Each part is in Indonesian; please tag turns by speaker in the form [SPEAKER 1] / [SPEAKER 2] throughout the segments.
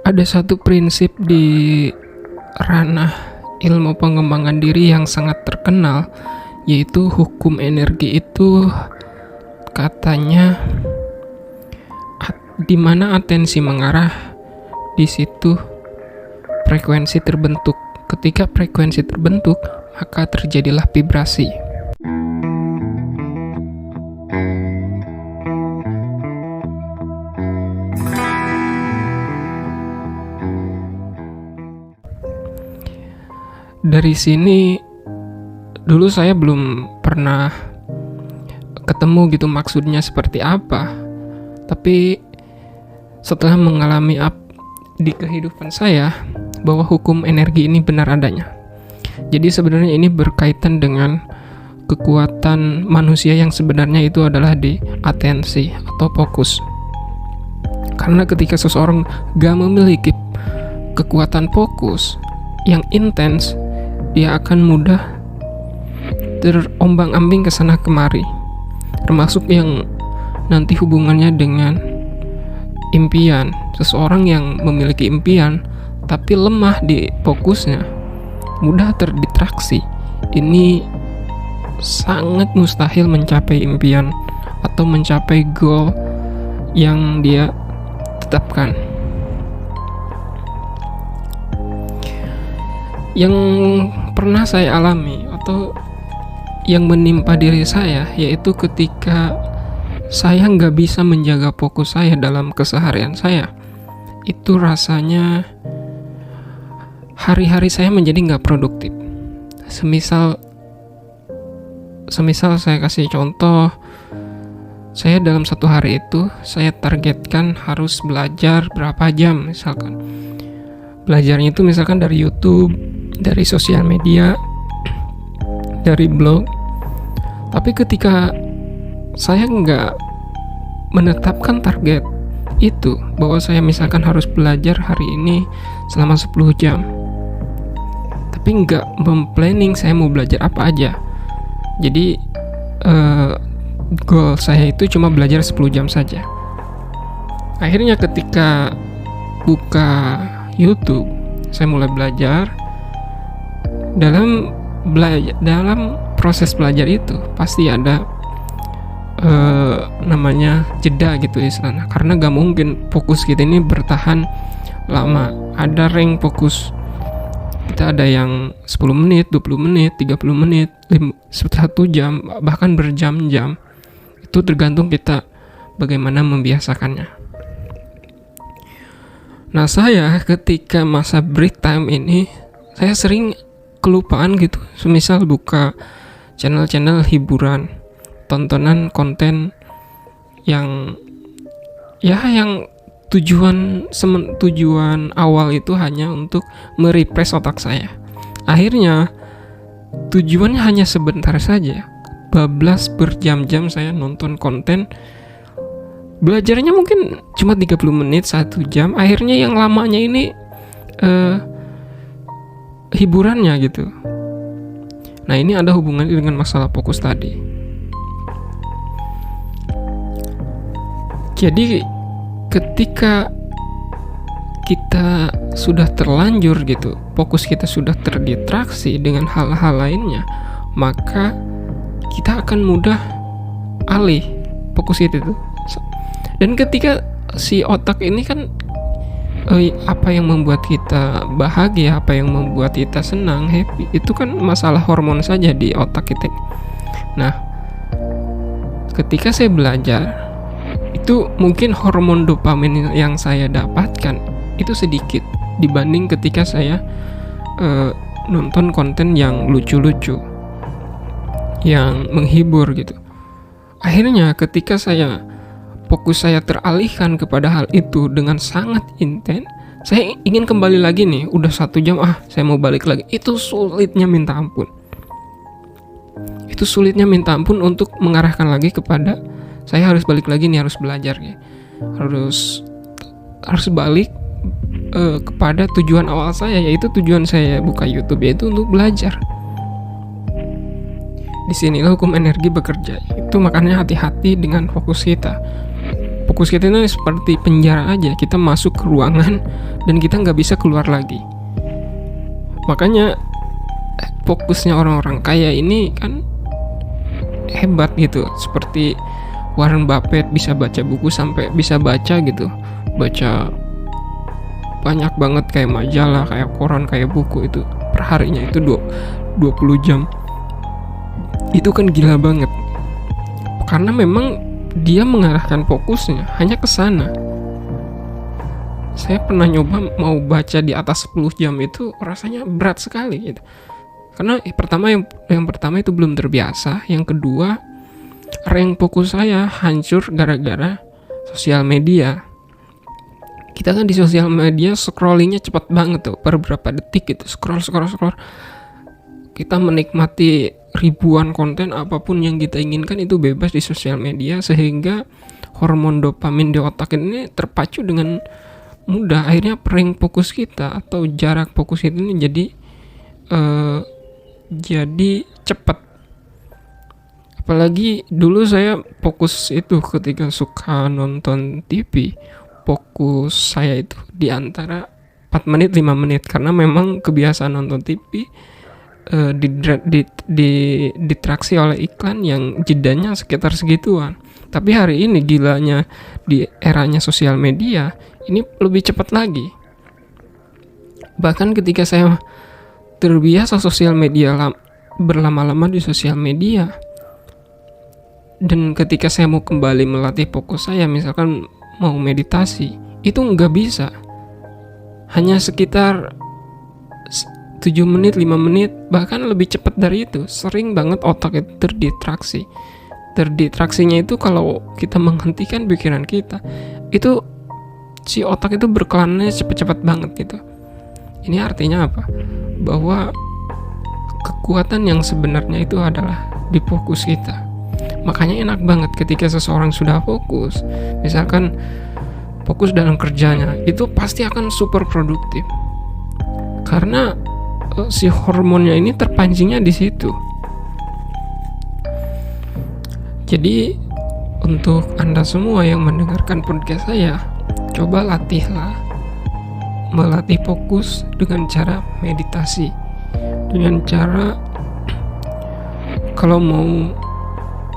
[SPEAKER 1] Ada satu prinsip di ranah ilmu pengembangan diri yang sangat terkenal, yaitu hukum energi. Itu katanya di mana atensi mengarah, di situ frekuensi terbentuk. Ketika frekuensi terbentuk, maka terjadilah vibrasi. Dari sini dulu saya belum pernah ketemu gitu maksudnya seperti apa, tapi setelah mengalami di kehidupan saya bahwa hukum energi ini benar adanya. Jadi sebenarnya ini berkaitan dengan kekuatan manusia yang sebenarnya itu adalah di atensi atau fokus. Karena ketika seseorang gak memiliki kekuatan fokus yang intens, dia akan mudah terombang-ambing ke sana kemari, termasuk yang nanti hubungannya dengan impian. Seseorang yang memiliki impian tapi lemah di fokusnya, mudah terdistraksi. Ini sangat mustahil mencapai impian atau mencapai goal yang dia tetapkan. Yang pernah saya alami atau yang menimpa diri saya, yaitu ketika saya nggak bisa menjaga fokus saya dalam keseharian saya. Itu rasanya hari-hari saya menjadi nggak produktif. Semisal saya kasih contoh, saya dalam satu hari itu saya targetkan harus belajar berapa jam. Misalkan belajarnya itu misalkan dari YouTube, dari sosial media, dari blog. Tapi ketika saya nggak menetapkan target itu, bahwa saya misalkan harus belajar hari ini selama 10 jam, tapi nggak memplanning saya mau belajar apa aja. Jadi goal saya itu cuma belajar 10 jam saja. Akhirnya ketika buka YouTube, saya mulai belajar. Dalam proses belajar itu pasti ada namanya jeda gitu istilahnya, karena gak mungkin fokus kita ini bertahan lama. Ada rank fokus kita, ada yang 10 menit, 20 menit, 30 menit, 1 jam, bahkan berjam-jam. Itu tergantung kita bagaimana membiasakannya. Nah, saya ketika masa break time ini, saya sering kelupaan gitu. Semisal buka channel-channel hiburan, tontonan konten yang tujuan awal itu hanya untuk merefresh otak saya. Akhirnya tujuannya hanya sebentar saja. Bablas berjam-jam saya nonton konten. Belajarnya mungkin cuma 30 menit, 1 jam. Akhirnya yang lamanya ini hiburannya gitu. Nah, ini ada hubungannya dengan masalah fokus tadi. Jadi ketika kita sudah terlanjur gitu, fokus kita sudah terdistraksi dengan hal-hal lainnya, maka kita akan mudah alih fokus itu. Dan ketika si otak ini kan apa yang membuat kita bahagia, apa yang membuat kita senang, happy, itu kan masalah hormon saja di otak kita. Nah, ketika saya belajar, itu mungkin hormon dopamin yang saya dapatkan itu sedikit dibanding ketika saya nonton konten yang lucu-lucu, yang menghibur gitu. Akhirnya ketika fokus saya teralihkan kepada hal itu dengan sangat intens, saya ingin kembali lagi nih, udah 1 jam, saya mau balik lagi. Itu sulitnya minta ampun. Itu sulitnya minta ampun untuk mengarahkan lagi kepada saya harus balik lagi nih, harus belajar nih. Harus balik kepada tujuan awal saya, yaitu tujuan saya buka YouTube, yaitu untuk belajar. Di sinilah hukum energi bekerja. Itu makanya hati-hati dengan fokus kita. Fokus kita ini seperti penjara aja, kita masuk ke ruangan dan kita nggak bisa keluar lagi. Makanya fokusnya orang-orang kaya ini kan hebat gitu, seperti Warren Buffett bisa baca buku sampai bisa baca gitu, baca banyak banget kayak majalah, kayak koran, kayak buku itu perharinya itu 20 jam. Itu kan gila banget, karena memang dia mengarahkan fokusnya hanya ke sana. Saya pernah nyoba mau baca di atas 10 jam itu rasanya berat sekali gitu. Karena yang pertama itu belum terbiasa, yang kedua rank fokus saya hancur gara-gara sosial media. Kita kan di sosial media scrollingnya cepat banget tuh, per berapa detik gitu, scroll. Kita menikmati ribuan konten, apapun yang kita inginkan itu bebas di sosial media, sehingga hormon dopamin di otak ini terpacu dengan mudah. Akhirnya rank fokus kita atau jarak fokus kita ini jadi cepat. Apalagi dulu saya fokus itu ketika suka nonton TV, fokus saya itu di antara 4 menit 5 menit, karena memang kebiasaan nonton TV ditraksi oleh iklan yang jedanya sekitar segituan. Tapi hari ini gilanya di eranya sosial media ini lebih cepat lagi. Bahkan ketika saya terbiasa sosial media berlama-lama di sosial media, dan ketika saya mau kembali melatih fokus saya, misalkan mau meditasi, itu nggak bisa. Hanya sekitar 7 menit, 5 menit, bahkan lebih cepat dari itu. Sering banget otak itu terdistraksi. Terdistraksinya itu kalau kita menghentikan pikiran kita, itu si otak itu berkelannya cepat-cepat banget gitu. Ini artinya apa? Bahwa kekuatan yang sebenarnya itu adalah di fokus kita. Makanya enak banget ketika seseorang sudah fokus, misalkan fokus dalam kerjanya, itu pasti akan super produktif. Karena si hormonnya ini terpancingnya di situ. Jadi untuk Anda semua yang mendengarkan podcast saya, coba latihlah melatih fokus dengan cara meditasi. Dengan cara, kalau mau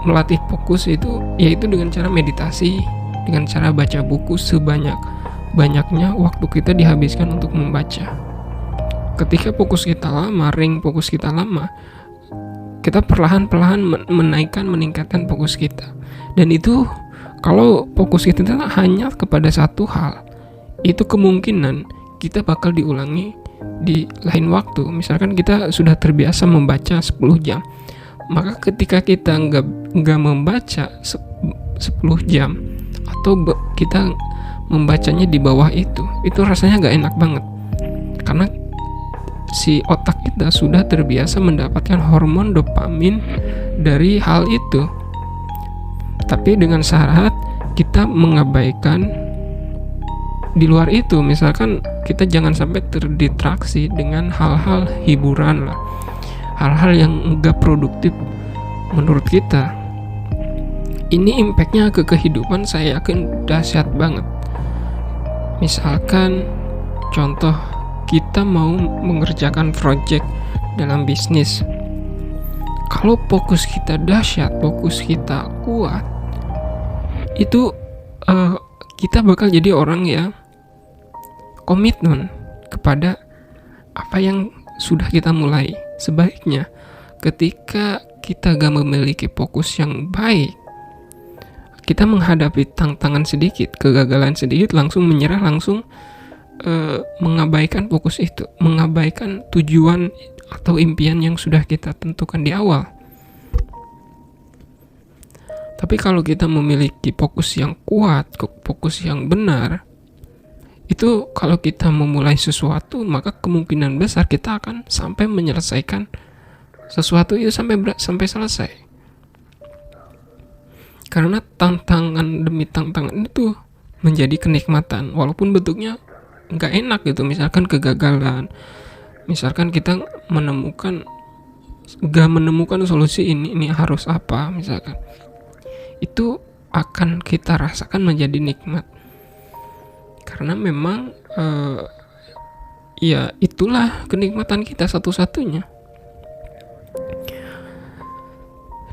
[SPEAKER 1] melatih fokus itu yaitu dengan cara meditasi, dengan cara baca buku sebanyak-banyaknya waktu kita dihabiskan untuk membaca. Ketika fokus kita lama, ring fokus kita lama, kita perlahan-lahan meningkatkan fokus kita. Dan itu kalau fokus kita hanya kepada satu hal, itu kemungkinan kita bakal diulangi di lain waktu. Misalkan kita sudah terbiasa membaca 10 jam, maka ketika kita nggak membaca 10 jam atau kita membacanya di bawah itu rasanya nggak enak banget, karena si otak kita sudah terbiasa mendapatkan hormon dopamin dari hal itu. Tapi dengan syarat kita mengabaikan di luar itu. Misalkan kita jangan sampai terdistraksi dengan hal-hal hiburan lah, hal-hal yang enggak produktif menurut kita. Ini impactnya ke kehidupan saya yakin dahsyat banget. Misalkan contoh, kita mau mengerjakan project dalam bisnis. Kalau fokus kita dahsyat, fokus kita kuat, itu kita bakal jadi orang yang komitmen kepada apa yang sudah kita mulai. Sebaliknya, ketika kita gak memiliki fokus yang baik, kita menghadapi tantangan sedikit, kegagalan sedikit, langsung menyerah, langsung mengabaikan fokus itu, mengabaikan tujuan atau impian yang sudah kita tentukan di awal. Tapi kalau kita memiliki fokus yang kuat, fokus yang benar, itu kalau kita memulai sesuatu, maka kemungkinan besar kita akan sampai menyelesaikan sesuatu itu sampai selesai. Karena tantangan demi tantangan itu menjadi kenikmatan, walaupun bentuknya nggak enak gitu. Misalkan kegagalan, misalkan kita gak menemukan solusi ini harus apa, misalkan itu akan kita rasakan menjadi nikmat. Karena memang ya itulah kenikmatan kita satu-satunya.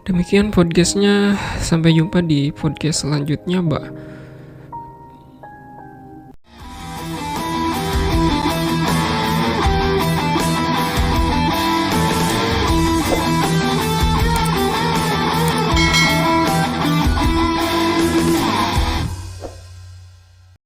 [SPEAKER 1] Demikian podcastnya, sampai jumpa di podcast selanjutnya, Mbak.